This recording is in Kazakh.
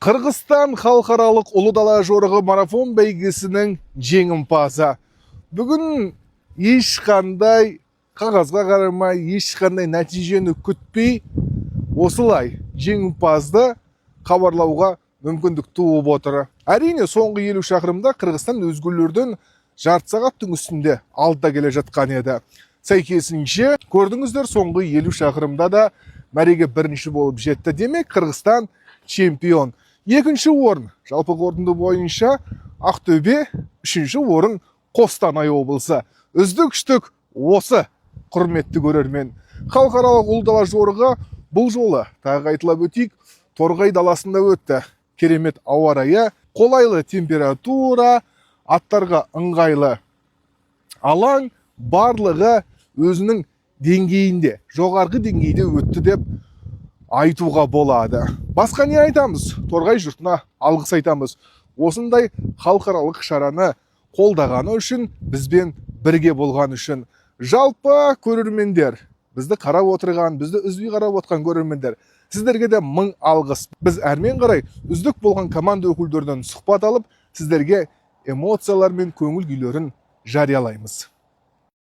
Қырғызстан халықаралық ұлы дала жорығы марафон бәйгесінің жеңімпазы. Бүгін ешқандай қағазға қарамай, ешқандай нәтижені күтпей, осылай жеңімпазды хабарлауға мүмкіндік туып отыр. Әрине, соңғы 50 шақырымда Қырғызстан өзгелерден жарты сағаттың үстінде алдыда келе жатқан еді. Сәйкесінше, көрдіңіздер, соңғы 50 шақырымда да мәреге бірінші болып жетті. Демек, Қырғызстан чемпион. Екінші орын, жалпы қорытынды бойынша Ақтөбе, үшінші орын Қостанай облысы. Үздік осы, құрметті көрермен. Халықаралық ұлы дала жорығы бұл жолы, тағы айтылып өтейік, Торғай даласында өтті. Керемет ауа райы, қолайлы температура, аттарға ыңғайлы алаң, барлығы өзінің деңгейінде, жоғарғы деңгейде өтті деп айтуға болады. Басқа не айтамыз? Торғай жұртына алғыс айтамыз. Осындай халықаралық шараны қолдағаны үшін, бізбен бірге болған үшін. Жалпы көрермендер, бізді қарап отырған, бізді үзбей қарап отқан көрермендер, сіздерге де мың алғыс. Біз әрмен қарай үздік болған команда өкілдерінен сұхбат алып, сіздерге эмоциялар мен көңіл күйлерін жариялаймыз.